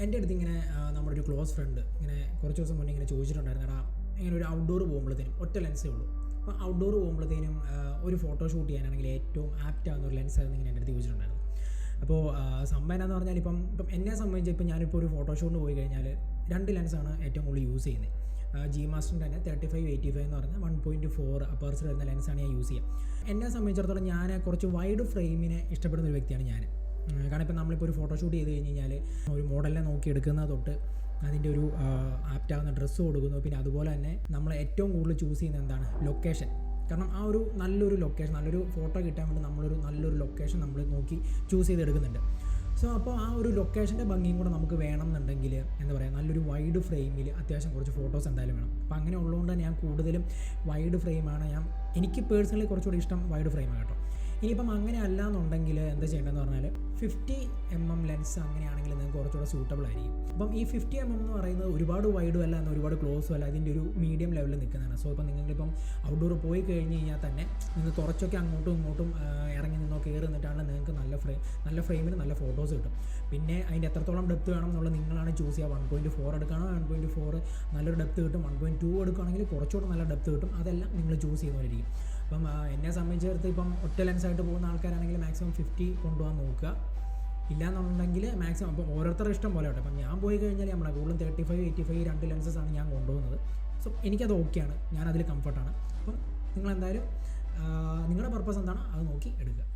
എൻ്റെ അടുത്ത് ഇങ്ങനെ നമ്മുടെ ഒരു ക്ലോസ് ഫ്രണ്ട് ഇങ്ങനെ കുറച്ച് ദിവസം മുന്നേ ഇങ്ങനെ ചോദിച്ചിട്ടുണ്ടായിരുന്നു, എടാ ഇങ്ങനെ ഒരു ഔട്ട്ഡോർ പോകുമ്പോഴത്തേനും ഒറ്റ ലെൻസേ ഉള്ളൂ, അപ്പോൾ ഔട്ട്ഡോർ പോകുമ്പോഴത്തേനും ഒരു ഫോട്ടോ ഷൂട്ട് ചെയ്യാനാണെങ്കിൽ ഏറ്റവും ആപ്റ്റ് ആകുന്ന ഒരു ലെൻസായിരുന്നു ഇങ്ങനെ എൻ്റെ അടുത്ത് ചോദിച്ചിട്ടുണ്ടായിരുന്നു. അപ്പോൾ സംഭവം എന്നാന്ന് പറഞ്ഞാൽ ഇപ്പം എന്നെ സംബന്ധിച്ച് ഇപ്പം ഞാനിപ്പോൾ ഒരു ഫോട്ടോഷൂട്ടിന് പോയി കഴിഞ്ഞാൽ 2 ലെൻസാണ് ഏറ്റവും കൂടുതൽ യൂസ് ചെയ്യുന്നത്. ജി മാസ്റ്ററിൻ്റെ തന്നെ 35-85 എന്ന് പറഞ്ഞാൽ 1.4 അപ്പേർച്ചർ വരുന്ന ലെൻസാണ് ഞാൻ യൂസ് ചെയ്യുക. എന്നെ സംബന്ധിച്ചിടത്തോളം ഞാൻ കുറച്ച് വൈഡ് ഫ്രെയിമിനെ ഇഷ്ടപ്പെടുന്ന ഒരു വ്യക്തിയാണ് ഞാൻ. കാരണം ഇപ്പം നമ്മളിപ്പോൾ ഒരു ഫോട്ടോഷൂട്ട് ചെയ്ത് കഴിഞ്ഞ് കഴിഞ്ഞാൽ ഒരു മോഡലിനെ നോക്കി എടുക്കുന്നത് തൊട്ട് അതിൻ്റെ ഒരു ആപ്റ്റാകുന്ന ഡ്രസ്സ് കൊടുക്കുന്നു, പിന്നെ അതുപോലെ തന്നെ നമ്മൾ ഏറ്റവും കൂടുതൽ ചൂസ് ചെയ്യുന്നത് എന്താണ്, ലൊക്കേഷൻ. കാരണം ആ ഒരു നല്ലൊരു ലൊക്കേഷൻ, നല്ലൊരു ഫോട്ടോ കിട്ടാൻ വേണ്ടി നമ്മളൊരു നല്ലൊരു ലൊക്കേഷൻ നമ്മൾ നോക്കി ചൂസ് ചെയ്തെടുക്കുന്നുണ്ട്. സോ അപ്പോൾ ആ ഒരു ലൊക്കേഷൻ്റെ ഭംഗിയും കൂടെ നമുക്ക് വേണം എന്നുണ്ടെങ്കിൽ എന്താ പറയുക, നല്ലൊരു വൈഡ് ഫ്രെയിമിൽ അത്യാവശ്യം കുറച്ച് ഫോട്ടോസ് എന്തായാലും വേണം. അപ്പോൾ അങ്ങനെ ഉള്ളതുകൊണ്ട് തന്നെ ഞാൻ കൂടുതലും വൈഡ് ഫ്രെയിമാണ് എനിക്ക് പേഴ്സണലി കുറച്ചുകൂടി ഇഷ്ടം വൈഡ് ഫ്രെയിമാണ് കേട്ടോ. ഇനിയിപ്പം അങ്ങനെ അല്ല എന്നുണ്ടെങ്കിൽ എന്താ ചെയ്യേണ്ടതെന്ന് പറഞ്ഞാൽ 50mm ലെൻസ് അങ്ങനെയാണെങ്കിൽ നിങ്ങൾക്ക് കുറച്ചുകൂടെ സൂട്ടബിൾ ആയിരിക്കും. അപ്പം ഈ 50mm എന്ന് പറയുന്നത് ഒരുപാട് വൈഡും അല്ല, എന്നാൽ ഒരുപാട് ക്ലോസും അല്ല, അതിൻ്റെ ഒരു മീഡിയം ലെവലിൽ നിൽക്കുന്നതാണ്. സോ ഇപ്പം നിങ്ങളിപ്പം ഔട്ട്ഡോർ പോയി കഴിഞ്ഞ് കഴിഞ്ഞാൽ തന്നെ നിങ്ങൾക്ക് കുറച്ചൊക്കെ അങ്ങോട്ടും ഇങ്ങോട്ടും ഇറങ്ങി നിന്നോ കയറി നിന്നിട്ടാണ് നിങ്ങൾക്ക് നല്ല ഫ്രെയിമിൽ നല്ല ഫോട്ടോസ് കിട്ടും. പിന്നെ അതിൻ്റെ എത്രത്തോളം ഡെപ്ത് വേണം എന്നുള്ളത് നിങ്ങളാണ് ചൂസ് ചെയ്യുക. 1.4 എടുക്കുകയാണോ 1.4 നല്ലൊരു ഡെപ്ത് കിട്ടും, 1.2 എടുക്കുകയാണെങ്കിൽ കുറച്ചുകൂടെ നല്ല ഡെപ്ത് കിട്ടും. അതെല്ലാം നിങ്ങൾ ചൂസ് ചെയ്യുന്നവരിക്കും. അപ്പം എന്നെ സംബന്ധിച്ചിടത്ത് ഇപ്പം ഒറ്റ ലെൻസായിട്ട് പോകുന്ന ആൾക്കാരാണെങ്കിൽ മാക്സിമം 50 കൊണ്ടുപോകാൻ നോക്കുക. ഇല്ലയെന്നുണ്ടെങ്കിൽ മാക്സിമം അപ്പം ഓരോരുത്തരുടെ ഇഷ്ടം പോലെ കേട്ടോ. അപ്പം ഞാൻ പോയി കഴിഞ്ഞാൽ നമ്മളെ കൂടുതലും 35-85 2 ലെൻസസാണ് ഞാൻ കൊണ്ടുപോകുന്നത്. സോ എനിക്കത് ഓക്കെയാണ്, ഞാനതിൽ കംഫർട്ടാണ്. അപ്പം നിങ്ങളെന്തായാലും നിങ്ങളുടെ പർപ്പസ് എന്താണ് അത് നോക്കി എടുക്കുക.